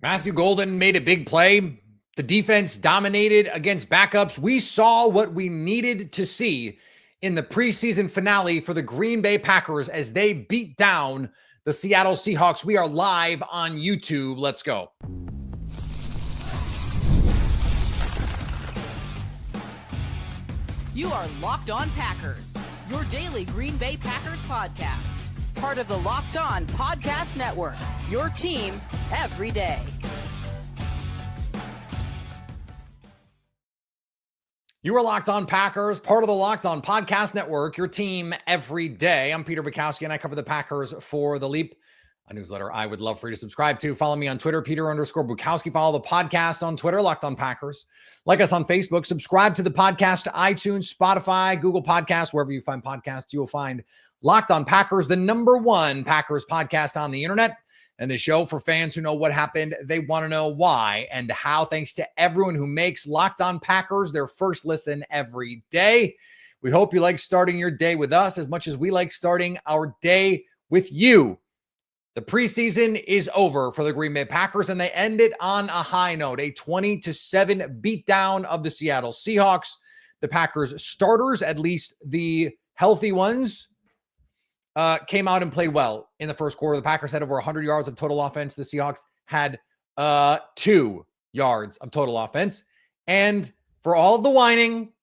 Matthew Golden made a big play. The defense dominated against backups. We saw what we needed to see in the preseason finale for the Green Bay Packers as they beat down the Seattle Seahawks. We are live on YouTube. Let's go. You are Locked On Packers, your daily Green Bay Packers podcast. Part of the Locked On Podcast Network, your team every day. You are Locked On Packers, part of the Locked On Podcast Network, your team every day. I'm Peter Bukowski, and I cover the Packers for The Leap, a newsletter I would love for you to subscribe to. Follow me on Twitter, Peter_Bukowski. Follow the podcast on Twitter, Locked On Packers. Like us on Facebook. Subscribe to the podcast to iTunes, Spotify, Google Podcasts, wherever you find podcasts, you will find Locked On Packers, the #1 Packers podcast on the internet. And the show for fans who know what happened, they want to know why and how. Thanks to everyone who makes Locked On Packers their first listen every day. We hope you like starting your day with us as much as we like starting our day with you. The preseason is over for the Green Bay Packers, and they ended on a high note, a 20-7 beatdown of the Seattle Seahawks. The Packers starters, at least the healthy ones, came out and played well in the first quarter. The Packers had over 100 yards of total offense. The Seahawks had 2 yards of total offense. And for all of the whining,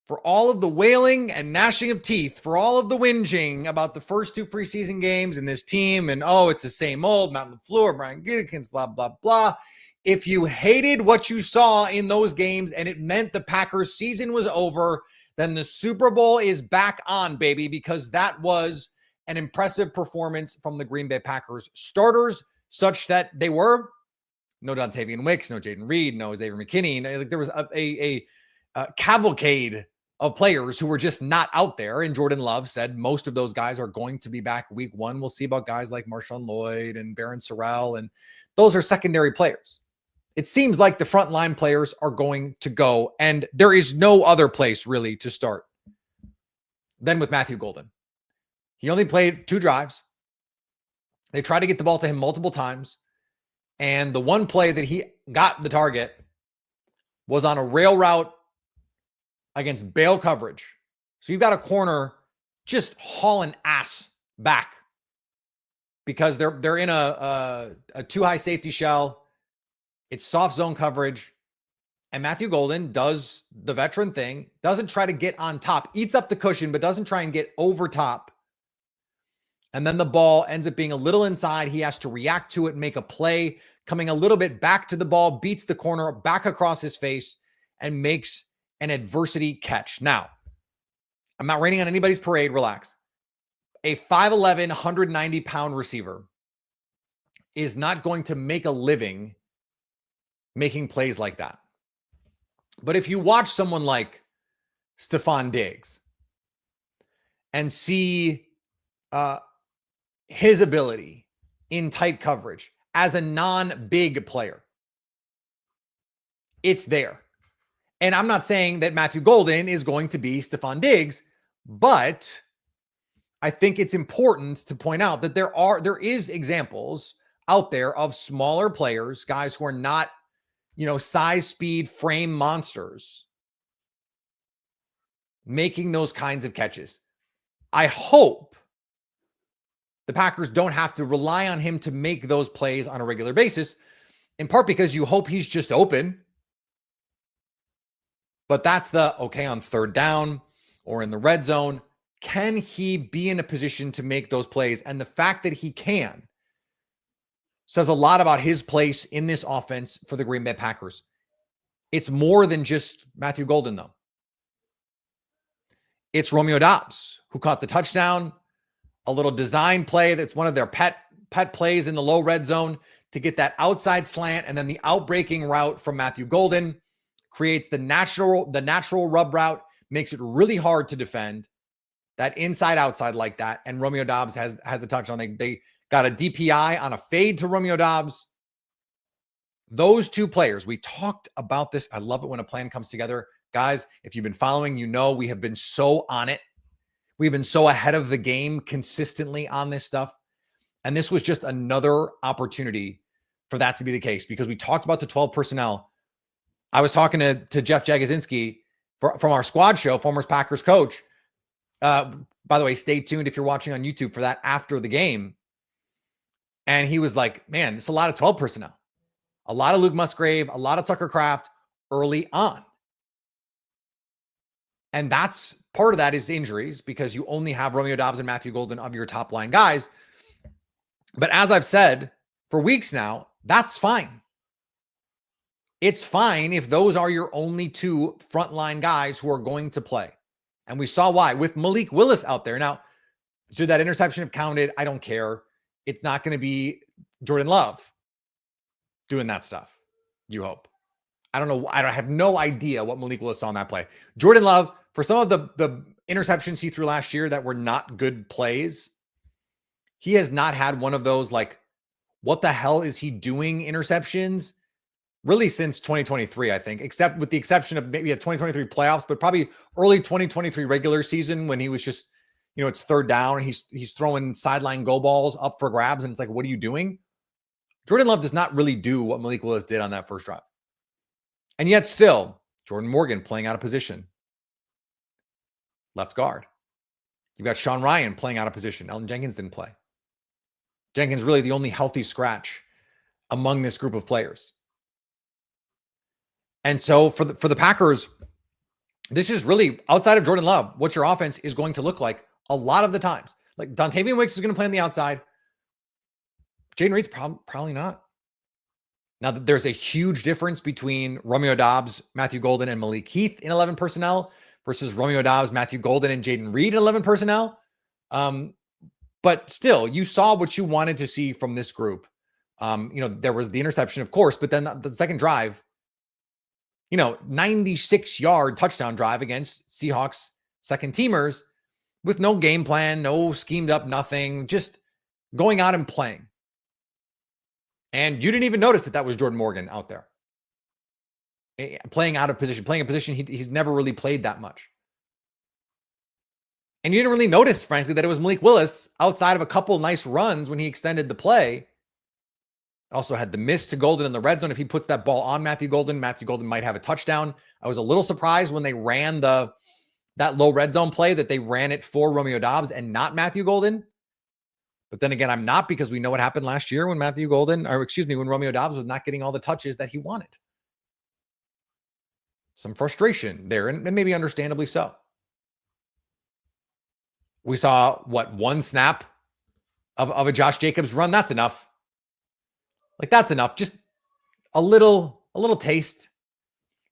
for all of the wailing and gnashing of teeth, for all of the whinging about the first 2 preseason games and this team, and it's the same old Matt LaFleur, Brian Gutekunst, blah, blah, blah. If you hated what you saw in those games and it meant the Packers season was over, then the Super Bowl is back on, baby, because that was an impressive performance from the Green Bay Packers starters, such that they were no Dontavian Wicks, no Jaden Reed, no Xavier McKinney. Like, there was a cavalcade of players who were just not out there. And Jordan Love said most of those guys are going to be back week 1. We'll see about guys like Marshawn Lloyd and Barron Sorrell, and those are secondary players. It seems like the frontline players are going to go, and there is no other place really to start than with Matthew Golden. He only played 2 drives. They tried to get the ball to him multiple times, and the one play that he got the target was on a rail route against bail coverage. So you've got a corner just hauling ass back because they're in a too high safety shell. It's soft zone coverage. And Matthew Golden does the veteran thing, doesn't try to get on top, eats up the cushion, but doesn't try and get over top. And then the ball ends up being a little inside. He has to react to it and make a play, coming a little bit back to the ball, beats the corner back across his face, and makes an adversity catch. Now, I'm not raining on anybody's parade. Relax. A 5'11", 190-pound receiver is not going to make a living making plays like that. But if you watch someone like Stephon Diggs and see his ability in tight coverage as a non-big player, it's there. And I'm not saying that Matthew Golden is going to be Stephon Diggs, but I think it's important to point out that there is examples out there of smaller players, guys who are not, size, speed, frame monsters, making those kinds of catches. I hope the Packers don't have to rely on him to make those plays on a regular basis, in part because you hope he's just open. But that's on 3rd down or in the red zone, can he be in a position to make those plays? And the fact that he can says a lot about his place in this offense for the Green Bay Packers. It's more than just Matthew Golden, though. It's Romeo Doubs, who caught the touchdown, a little design play that's one of their pet plays in the low red zone to get that outside slant, and then the outbreaking route from Matthew Golden creates the natural rub route, makes it really hard to defend that inside-outside like that. And Romeo Doubs has the touchdown. They got a DPI on a fade to Romeo Doubs. Those 2 players, we talked about this. I love it when a plan comes together. Guys, if you've been following, we have been so on it. We've been so ahead of the game consistently on this stuff. And this was just another opportunity for that to be the case, because we talked about the 12 personnel. I was talking to Jeff Jagosinski from our squad show, former Packers coach. By the way, stay tuned if you're watching on YouTube for that after the game. And he was like, man, it's a lot of 12 personnel. A lot of Luke Musgrave, a lot of Tucker Kraft early on. And that's part of that is injuries, because you only have Romeo Doubs and Matthew Golden of your top line guys. But as I've said for weeks now, that's fine. It's fine if those are your only two frontline guys who are going to play. And we saw why with Malik Willis out there. Now, should that interception have counted? I don't care. It's not going to be Jordan Love doing that stuff. You hope. I don't know. I have no idea what Malik Willis saw on that play. Jordan Love, for some of the interceptions he threw last year that were not good plays, he has not had one of those, like, what the hell is he doing interceptions really since 2023, I think, except with the exception of maybe a 2023 playoffs, but probably early 2023 regular season when he was just, it's third down and he's throwing sideline go balls up for grabs. And it's like, what are you doing? Jordan Love does not really do what Malik Willis did on that first drive. And yet still, Jordan Morgan playing out of position. Left guard. You've got Sean Ryan playing out of position. Elton Jenkins didn't play. Jenkins really the only healthy scratch among this group of players. And so for the Packers, this is really, outside of Jordan Love, what your offense is going to look like a lot of the times. Like Dontavian Wicks is going to play on the outside. Jaden Reed's probably not. Now, there's a huge difference between Romeo Doubs, Matthew Golden, and Malik Heath in 11 personnel versus Romeo Doubs, Matthew Golden, and Jaden Reed in 11 personnel. But still, you saw what you wanted to see from this group. There was the interception, of course, but then the second drive, 96-yard touchdown drive against Seahawks second teamers with no game plan, no schemed up, nothing, just going out and playing. And you didn't even notice that was Jordan Morgan out there playing out of position, playing a position he's never really played that much. And you didn't really notice, frankly, that it was Malik Willis outside of a couple nice runs when he extended the play. Also had the miss to Golden in the red zone. If he puts that ball on Matthew Golden might have a touchdown. I was a little surprised when they ran that low red zone play that they ran it for Romeo Doubs and not Matthew Golden. But then again, I'm not, because we know what happened last year when when Romeo Doubs was not getting all the touches that he wanted. Some frustration there, and maybe understandably so. We saw one snap of a Josh Jacobs run. That's enough. That's enough. Just a little taste,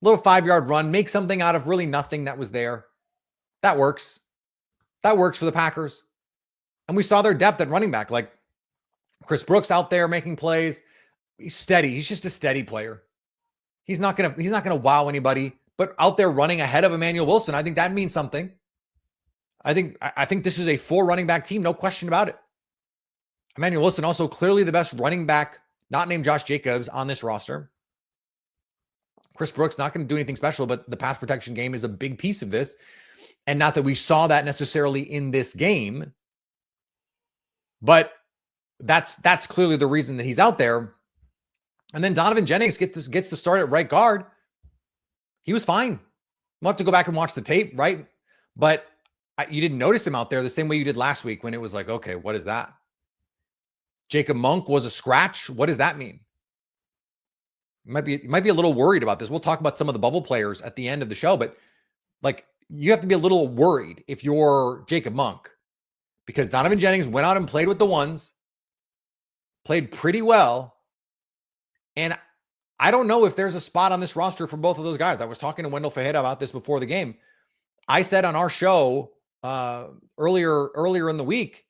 a little 5-yard run, make something out of really nothing that was there. That works. That works for the Packers. And we saw their depth at running back, like Chris Brooks out there making plays. He's steady. He's just a steady player. He's not gonna wow anybody, but out there running ahead of Emmanuel Wilson, I think that means something. I think this is a 4 running back team, no question about it. Emmanuel Wilson also clearly the best running back, not named Josh Jacobs, on this roster. Chris Brooks not going to do anything special, but the pass protection game is a big piece of this. And not that we saw that necessarily in this game, but that's clearly the reason that he's out there. And then Donovan Jennings gets the start at right guard. He was fine. We'll have to go back and watch the tape, right? But you didn't notice him out there the same way you did last week when it was like, okay, what is that? Jacob Monk was a scratch. What does that mean? You might be a little worried about this. We'll talk about some of the bubble players at the end of the show, but you have to be a little worried if you're Jacob Monk, because Donovan Jennings went out and played with the ones, played pretty well. And I don't know if there's a spot on this roster for both of those guys. I was talking to Wendell Fajeda about this before the game. I said on our show earlier in the week,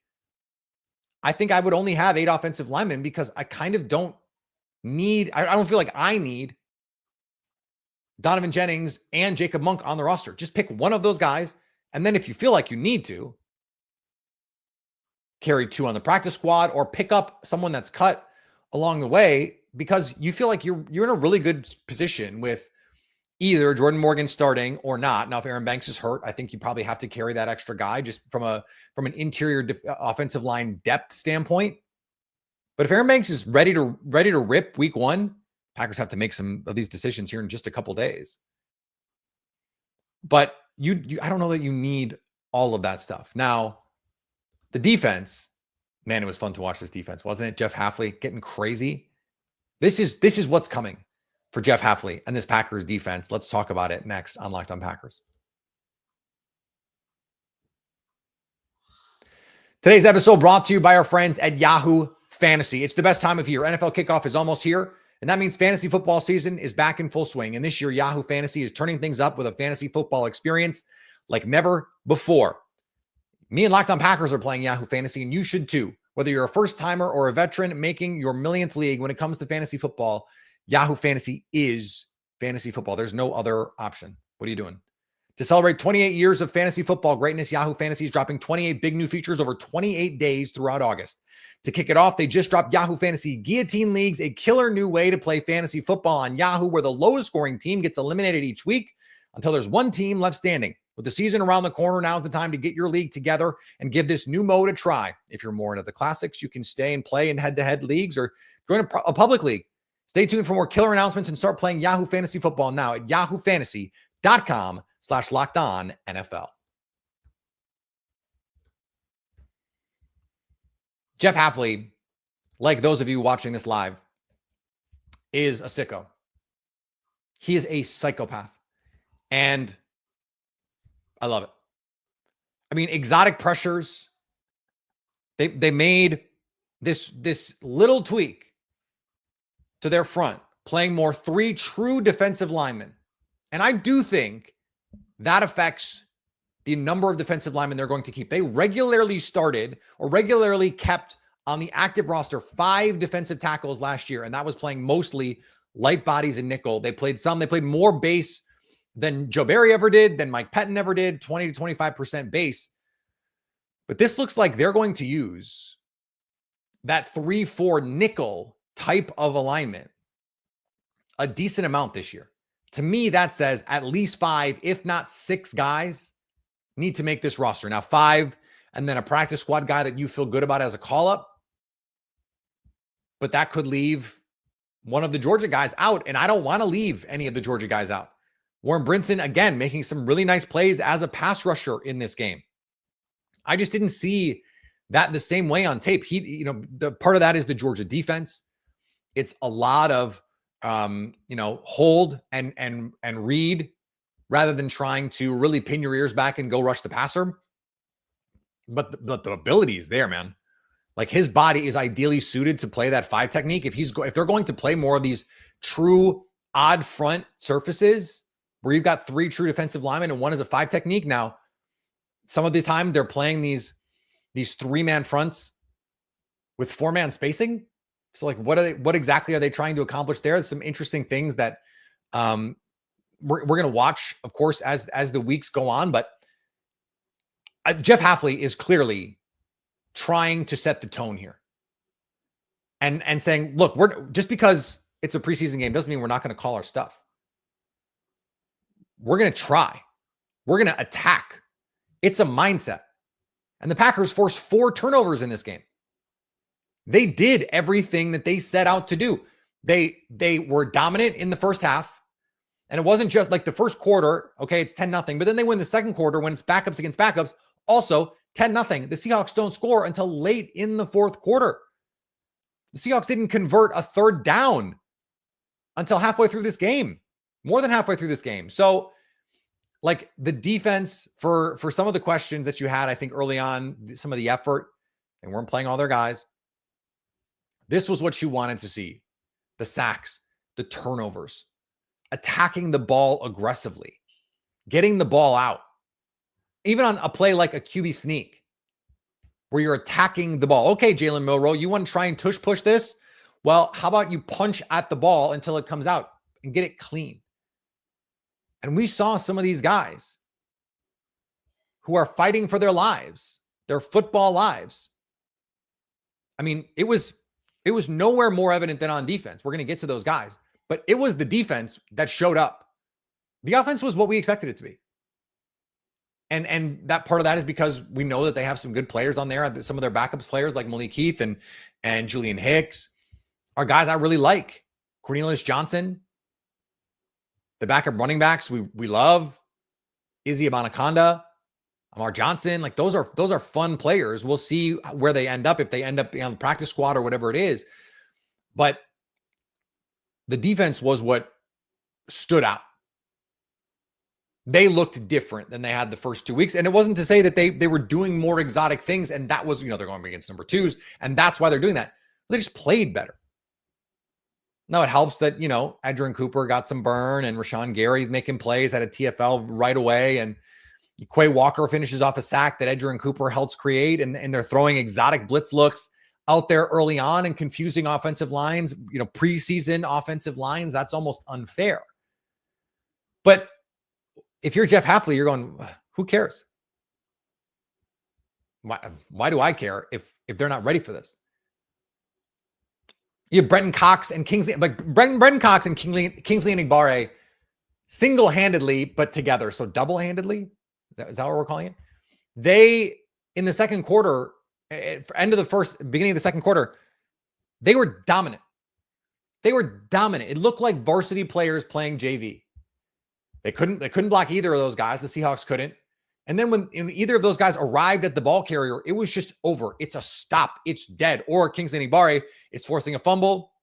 I think I would only have 8 offensive linemen because I kind of don't need, I don't feel like I need Donovan Jennings and Jacob Monk on the roster. Just pick one of those guys. And then if you feel like you need to, carry 2 on the practice squad or pick up someone that's cut along the way because you feel like you're in a really good position with either Jordan Morgan starting or not. Now, if Aaron Banks is hurt, I think you probably have to carry that extra guy just from an interior offensive line depth standpoint. But if Aaron Banks is ready to rip week 1, Packers have to make some of these decisions here in just a couple days. But I don't know that you need all of that stuff. Now, the defense, man, it was fun to watch this defense, wasn't it? Jeff Hafley getting crazy. This is what's coming for Jeff Hafley and this Packers defense. Let's talk about it next on Locked On Packers. Today's episode brought to you by our friends at Yahoo Fantasy. It's the best time of year. NFL kickoff is almost here, and that means fantasy football season is back in full swing. And this year, Yahoo Fantasy is turning things up with a fantasy football experience like never before. Me and Locked On Packers are playing Yahoo Fantasy, and you should too. Whether you're a first-timer or a veteran making your millionth league, when it comes to fantasy football, Yahoo Fantasy is fantasy football. There's no other option. What are you doing? To celebrate 28 years of fantasy football greatness, Yahoo Fantasy is dropping 28 big new features over 28 days throughout August. To kick it off, they just dropped Yahoo Fantasy Guillotine Leagues, a killer new way to play fantasy football on Yahoo, where the lowest scoring team gets eliminated each week until there's one team left standing. With the season around the corner, now's the time to get your league together and give this new mode a try. If you're more into the classics, you can stay and play in head-to-head leagues or join a public league. Stay tuned for more killer announcements and start playing Yahoo Fantasy Football now at yahoofantasy.com/LockedOnNFL. Jeff Hafley, like those of you watching this live, is a sicko. He is a psychopath. And I love it. I mean, exotic pressures. They made this little tweak to their front, playing more 3 true defensive linemen. And I do think that affects the number of defensive linemen they're going to keep. They regularly started or regularly kept on the active roster 5 defensive tackles last year, and that was playing mostly light bodies and nickel. They played more base than Joe Barry ever did, than Mike Pettin ever did, 20 to 25% base. But this looks like they're going to use that 3-4 nickel type of alignment a decent amount this year. To me, that says at least 5, if not 6 guys need to make this roster. Now 5 and then a practice squad guy that you feel good about as a call-up. But that could leave one of the Georgia guys out, and I don't want to leave any of the Georgia guys out. Warren Brinson, again, making some really nice plays as a pass rusher in this game. I just didn't see that the same way on tape. The part of that is the Georgia defense. It's a lot of, hold and read rather than trying to really pin your ears back and go rush the passer. But the ability is there, man. Like, his body is ideally suited to play that 5 technique. If they're going to play more of these true odd front surfaces where you've got 3 true defensive linemen and 1 is a 5 technique. Now, some of the time they're playing these 3-man fronts with 4-man spacing. So, like, what exactly are they trying to accomplish there? There's some interesting things that we're going to watch, of course, as the weeks go on. But Jeff Hafley is clearly trying to set the tone here and saying, look, just because it's a preseason game doesn't mean we're not going to call our stuff. We're going to try. We're going to attack. It's a mindset. And the Packers forced 4 turnovers in this game. They did everything that they set out to do. They were dominant in the first half. And it wasn't just like the first quarter, okay, it's 10-0, but then they win the second quarter when it's backups against backups. Also, 10-0. The Seahawks don't score until late in the fourth quarter. The Seahawks didn't convert a 3rd down until halfway through this game. More than halfway through this game. So, like, the defense, for some of the questions that you had, I think early on, some of the effort, they weren't playing all their guys. This was what you wanted to see. The sacks, the turnovers, attacking the ball aggressively, getting the ball out. Even on a play like a QB sneak, where you're attacking the ball. Okay, Jalen Milroe, you want to try and tush push this? Well, how about you punch at the ball until it comes out and get it clean? And we saw some of these guys who are fighting for their lives, their football lives. I mean, it was nowhere more evident than on defense. We're going to get to those guys, but it was the defense that showed up. The offense was what we expected it to be. And that part of that is because we know that they have some good players on there. Some of their backups players like Malik Heath and Julian Hicks are guys I really like. Cornelius Johnson, the backup running backs we love. Izzy Abanaconda, Amar Johnson, like those are fun players. We'll see where they end up, if they end up on the practice squad or whatever it is. But the defense was what stood out. They looked different than they had the first 2 weeks. And it wasn't to say that they were doing more exotic things. And that was, they're going against number twos. And that's why they're doing that. They just played better. Now it helps that, Edgerrin Cooper got some burn and Rashawn Gary's making plays at a TFL right away. And Quay Walker finishes off a sack that Edgerrin Cooper helps create. And they're throwing exotic blitz looks out there early on and confusing offensive lines, preseason offensive lines. That's almost unfair. But if you're Jeff Hafley, you're going, who cares? Why do I care if they're not ready for this? You have Brenton Cox and Kingsley, like Brenton Cox and Kingsley Enagbare single-handedly, but together. So double-handedly, is that what we're calling it? They, in the second quarter, beginning of the second quarter, they were dominant. It looked like varsity players playing JV. They couldn't block either of those guys. The Seahawks couldn't. And then when either of those guys arrived at the ball carrier, it was just over. It's a stop. It's dead. Or Kingsley Enagbare is forcing a fumble.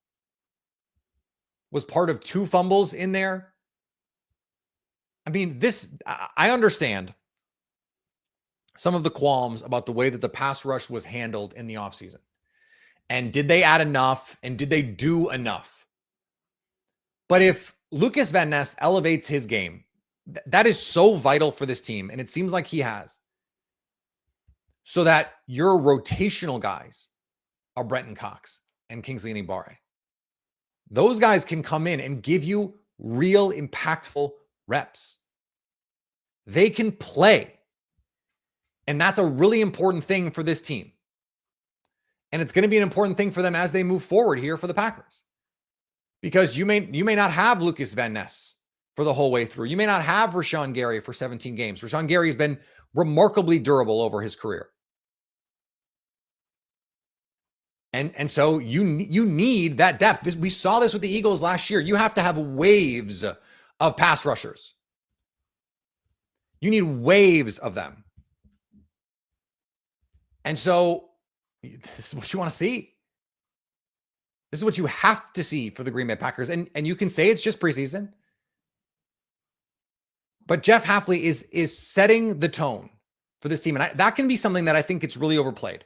Was part of 2 fumbles in there. I mean, I understand some of the qualms about the way that the pass rush was handled in the offseason. And did they add enough? And did they do enough? But if Lucas Van Ness elevates his game, that is so vital for this team. And it seems like he has. So that your rotational guys are Brenton Cox and Kingsley Enagbare. Those guys can come in and give you real impactful reps. They can play. And that's a really important thing for this team. And it's going to be an important thing for them as they move forward here for the Packers. Because you may not have Lucas Van Ness for the whole way through. You may not have Rashawn Gary for 17 games. Rashawn Gary has been remarkably durable over his career. And so you need that depth. We saw this with the Eagles last year. You have to have waves of pass rushers. You need waves of them. And so this is what you want to see. This is what you have to see for the Green Bay Packers. And you can say it's just preseason. But Jeff Hafley is setting the tone for this team. And that can be something that I think it's really overplayed.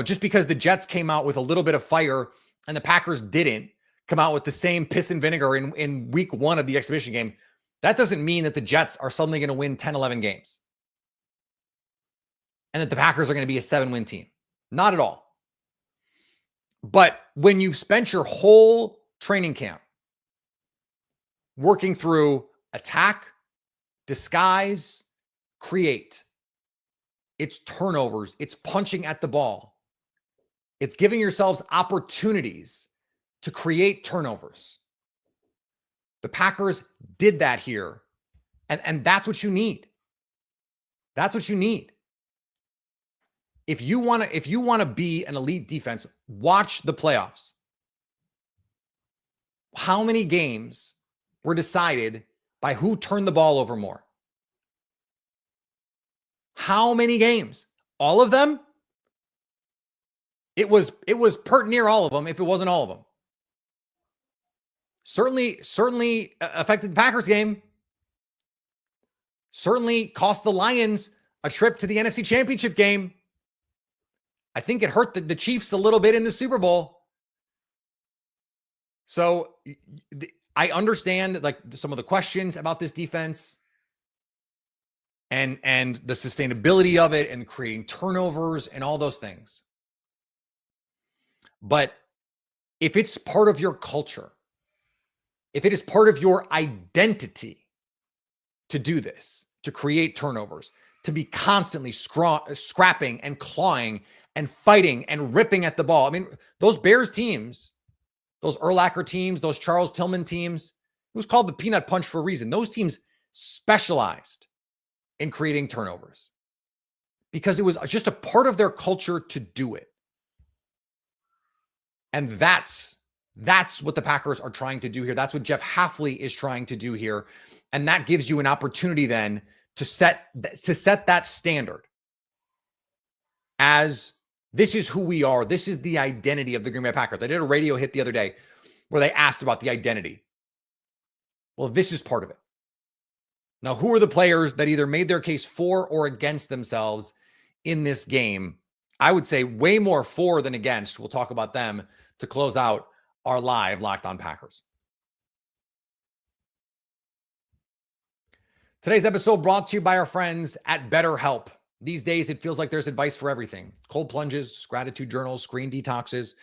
Just because the Jets came out with a little bit of fire and the Packers didn't come out with the same piss and vinegar in week 1 of the exhibition game, that doesn't mean that the Jets are suddenly going to win 10, 11 games. And that the Packers are going to be a 7-win team. Not at all. But when you've spent your whole training camp working through attack, disguise, create, it's turnovers, it's punching at the ball, it's giving yourselves opportunities to create turnovers. The Packers did that here. And that's what you need. That's what you need. If you want to be an elite defense, watch the playoffs. How many games were decided by who turned the ball over more? How many games? All of them? It was pert near all of them if it wasn't all of them. Certainly affected the Packers game. Certainly cost the Lions a trip to the NFC Championship game. I think it hurt the Chiefs a little bit in the Super Bowl. So I understand like some of the questions about this defense and the sustainability of it and creating turnovers and all those things. But if it's part of your culture, if it is part of your identity to do this, to create turnovers, to be constantly scrapping and clawing and fighting and ripping at the ball. I mean, those Bears teams, those Urlacher teams, those Charles Tillman teams, it was called the Peanut Punch for a reason. Those teams specialized in creating turnovers because it was just a part of their culture to do it. And that's what the Packers are trying to do here. That's what Jeff Hafley is trying to do here. And that gives you an opportunity then to set that standard as this is who we are. This is the identity of the Green Bay Packers. I did a radio hit the other day where they asked about the identity. Well, this is part of it. Now, who are the players that either made their case for or against themselves in this game? I would say way more for than against. We'll talk about them to close out our live Locked On Packers. Today's episode brought to you by our friends at BetterHelp. These days, it feels like there's advice for everything. Cold plunges, gratitude journals, screen detoxes.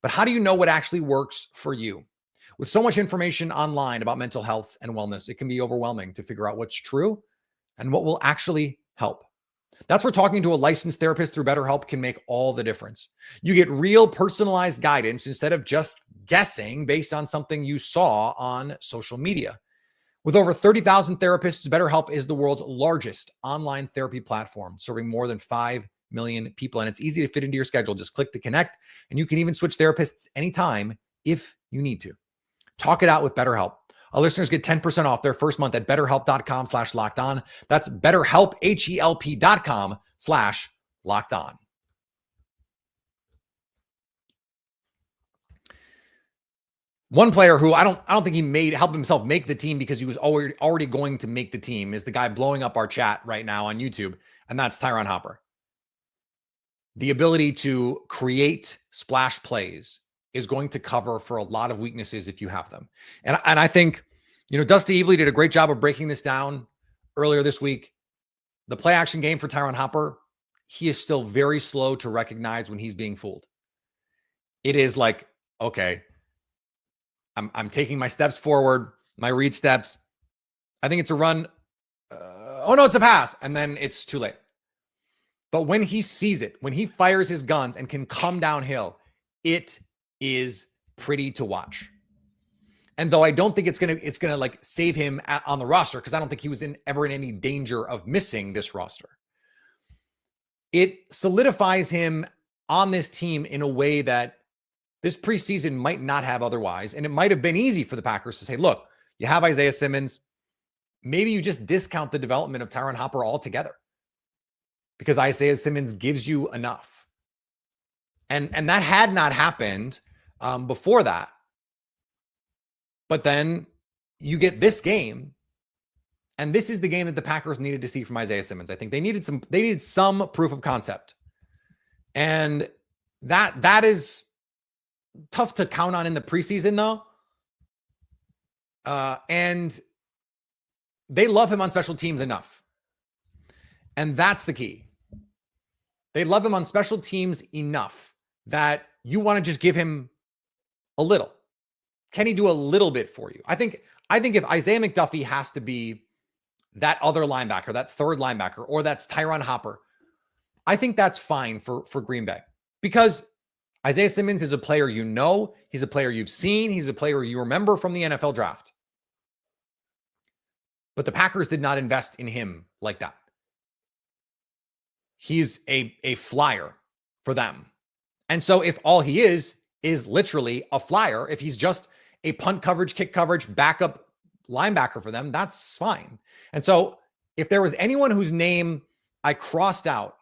But how do you know what actually works for you? With so much information online about mental health and wellness, it can be overwhelming to figure out what's true and what will actually help. That's where talking to a licensed therapist through BetterHelp can make all the difference. You get real personalized guidance instead of just guessing based on something you saw on social media. With over 30,000 therapists, BetterHelp is the world's largest online therapy platform, serving more than 5 million people. And it's easy to fit into your schedule. Just click to connect, and you can even switch therapists anytime if you need to. Talk it out with BetterHelp. Our listeners get 10% off their first month at betterhelp.com/lockedon. That's BetterHelp, HELP.com/lockedon. One player who I don't think he helped himself make the team because he was already going to make the team is the guy blowing up our chat right now on YouTube, and that's Tyron Hopper. The ability to create splash plays is going to cover for a lot of weaknesses if you have them. And I think, Dusty Evely did a great job of breaking this down earlier this week. The play action game for Tyron Hopper, he is still very slow to recognize when he's being fooled. It is like, okay, I'm taking my steps forward, my read steps. I think it's a run. Oh no, it's a pass. And then it's too late. But when he sees it, when he fires his guns and can come downhill, it is pretty to watch. And though I don't think it's gonna like save him on the roster, because I don't think he was ever in any danger of missing this roster. It solidifies him on this team in a way that this preseason might not have otherwise. And it might have been easy for the Packers to say, look, you have Isaiah Simmons. Maybe you just discount the development of Tyron Hopper altogether because Isaiah Simmons gives you enough. And that had not happened before that. But then you get this game, and this is the game that the Packers needed to see from Isaiah Simmons. I think they needed some proof of concept. And that is tough to count on in the preseason, though. And they love him on special teams enough. And that's the key. They love him on special teams enough that you want to just give him a little. Can he do a little bit for you? I think if Isaiah McDuffie has to be that other linebacker, that third linebacker, or that's Tyron Hopper, I think that's fine for Green Bay. Because Isaiah Simmons is a player he's a player you've seen, he's a player you remember from the NFL draft. But the Packers did not invest in him like that. He's a flyer for them. And so if all he is literally a flyer, if he's just a punt coverage, kick coverage, backup linebacker for them, that's fine. And so if there was anyone whose name I crossed out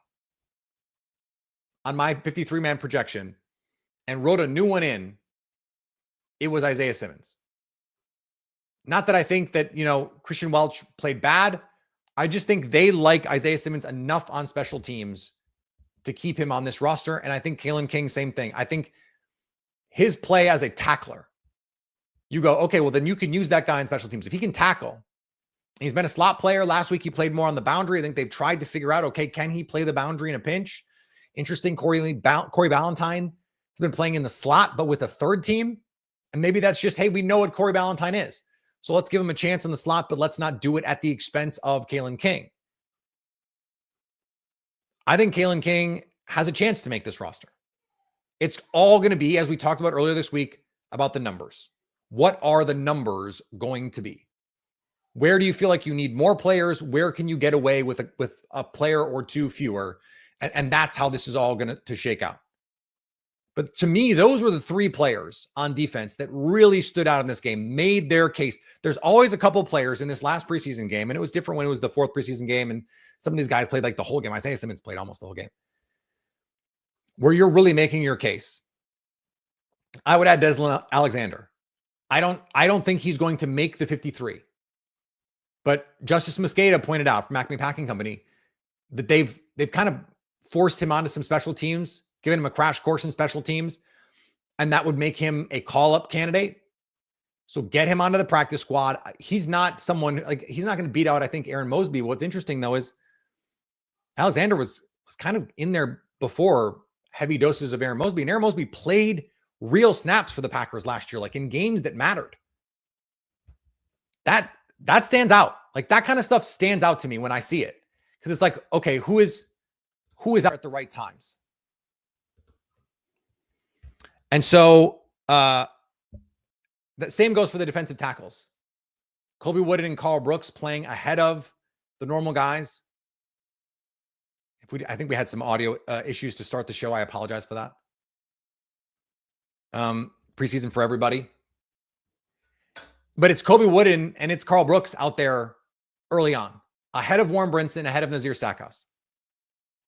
on my 53-man projection and wrote a new one in, it was Isaiah Simmons. Not that I think that, Christian Welch played bad. I just think they like Isaiah Simmons enough on special teams to keep him on this roster. And I think Kalen King, same thing. I think his play as a tackler, you go, okay, well, then you can use that guy in special teams. If he can tackle, he's been a slot player. Last week, he played more on the boundary. I think they've tried to figure out, okay, can he play the boundary in a pinch? Interesting. Corey Ballantyne has been playing in the slot, but with a third team. And maybe that's just, hey, we know what Corey Ballantyne is. So let's give him a chance in the slot, but let's not do it at the expense of Kalen King. I think Kalen King has a chance to make this roster. It's all going to be, as we talked about earlier this week, about the numbers. What are the numbers going to be? Where do you feel like you need more players? Where can you get away with a player or two fewer? And that's how this is all going to shake out. But to me, those were the three players on defense that really stood out in this game, made their case. There's always a couple players in this last preseason game, and it was different when it was the fourth preseason game, and some of these guys played like the whole game. Isaiah Simmons played almost the whole game, where you're really making your case. I would add Deslin Alexander. I don't think he's going to make the 53. But Justice Mosqueda pointed out from Acme Packing Company that they've kind of forced him onto some special teams, given him a crash course in special teams, and that would make him a call-up candidate. So get him onto the practice squad. He's not someone like he's not going to beat out, I think, Aaron Mosby. What's interesting though is Alexander was kind of in there before heavy doses of Aaron Mosby, and Aaron Mosby played real snaps for the Packers last year, like in games that mattered. That stands out. Like that kind of stuff stands out to me when I see it, because it's like, okay, who is out at the right times? And so the same goes for the defensive tackles. Colby Wooden and Carl Brooks playing ahead of the normal guys. I think we had some audio issues to start the show. I apologize for that. Preseason for everybody. But it's Colby Wooden and it's Carl Brooks out there early on, ahead of Warren Brinson, ahead of Nazir Stackhouse.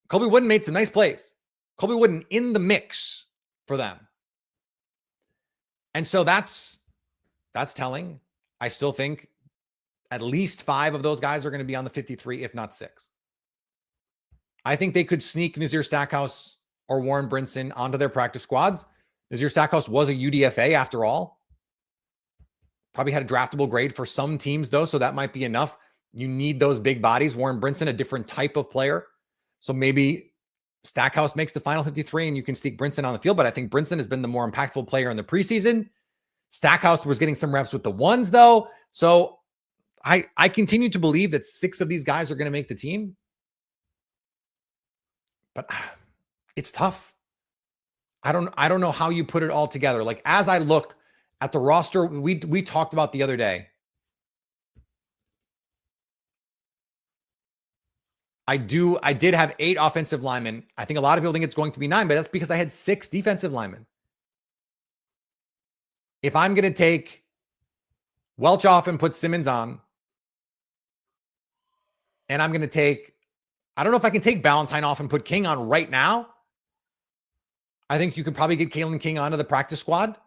Colby Wooden made some nice plays. Colby Wooden in the mix for them. And so that's telling. I still think at least 5 of those guys are going to be on the 53, if not 6. I think they could sneak Nazir Stackhouse or Warren Brinson onto their practice squads. Nazir Stackhouse was a UDFA after all. Probably had a draftable grade for some teams, though, so that might be enough. You need those big bodies. Warren Brinson, a different type of player. So maybe Stackhouse makes the final 53 and you can sneak Brinson on the field, but I think Brinson has been the more impactful player in the preseason. Stackhouse was getting some reps with the ones, though. So I continue to believe that 6 of these guys are going to make the team. But it's tough. I don't know how you put it all together. Like as I look at the roster, we talked about the other day. I did have 8 offensive linemen. I think a lot of people think it's going to be 9, but that's because I had 6 defensive linemen. If I'm going to take Welch off and put Simmons on, and I'm going to take, I don't know if I can take Ballantyne off and put King on right now. I think you could probably get Kalen King onto the practice squad.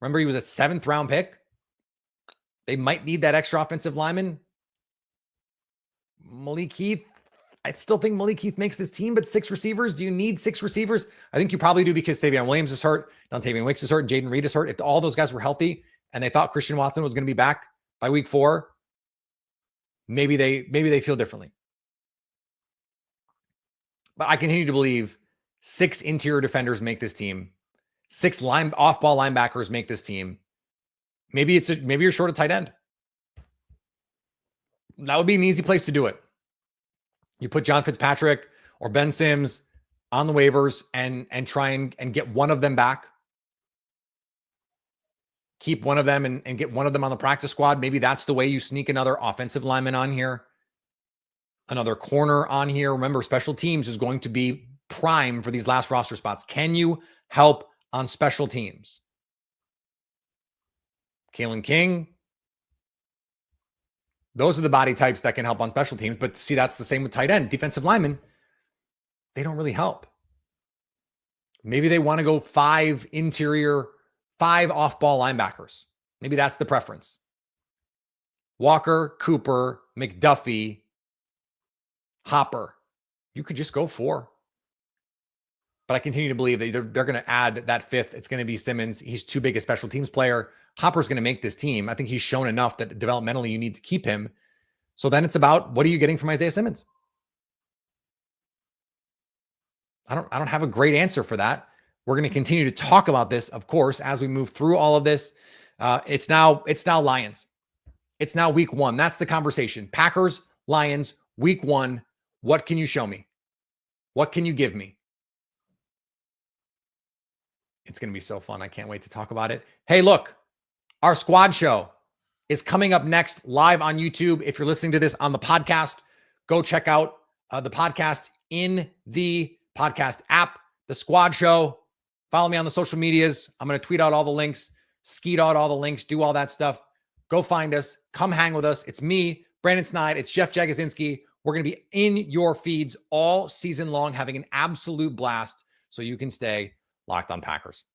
Remember, he was a 7th round pick. They might need that extra offensive lineman. Malik Heath, I still think Malik Heath makes this team, but 6 receivers, do you need 6 receivers? I think you probably do, because Savion Williams is hurt, Dontavian Wicks is hurt, Jaden Reed is hurt. If all those guys were healthy and they thought Christian Watson was going to be back by week 4, maybe they feel differently. But I continue to believe 6 interior defenders make this team. 6 off-ball linebackers make this team. Maybe you're short a tight end. That would be an easy place to do it. You put John Fitzpatrick or Ben Sims on the waivers and try and get one of them back. Keep one of them and get one of them on the practice squad. Maybe that's the way you sneak another offensive lineman on here, another corner on here. Remember, special teams is going to be prime for these last roster spots. Can you help on special teams? Kalen King. Those are the body types that can help on special teams. But see, that's the same with tight end. Defensive linemen, they don't really help. Maybe they want to go 5 off-ball linebackers. Maybe that's the preference. Walker, Cooper, McDuffie, Hopper. You could just go 4. But I continue to believe that they're going to add that 5th. It's going to be Simmons. He's too big a special teams player. Hopper's going to make this team. I think he's shown enough that developmentally you need to keep him. So then it's about, what are you getting from Isaiah Simmons? I don't have a great answer for that. We're going to continue to talk about this, of course, as we move through all of this. It's now Lions. It's now week 1. That's the conversation. Packers, Lions, week 1. What can you show me? What can you give me? It's going to be so fun. I can't wait to talk about it. Hey, look, our squad show is coming up next live on YouTube. If you're listening to this on the podcast, go check out the podcast in the podcast app, The Squad Show. Follow me on the social medias. I'm going to tweet out all the links, skeet out all the links, do all that stuff. Go find us. Come hang with us. It's me, Brandon Snide. It's Jeff Jagosinski. We're going to be in your feeds all season long, having an absolute blast so you can stay locked on Packers.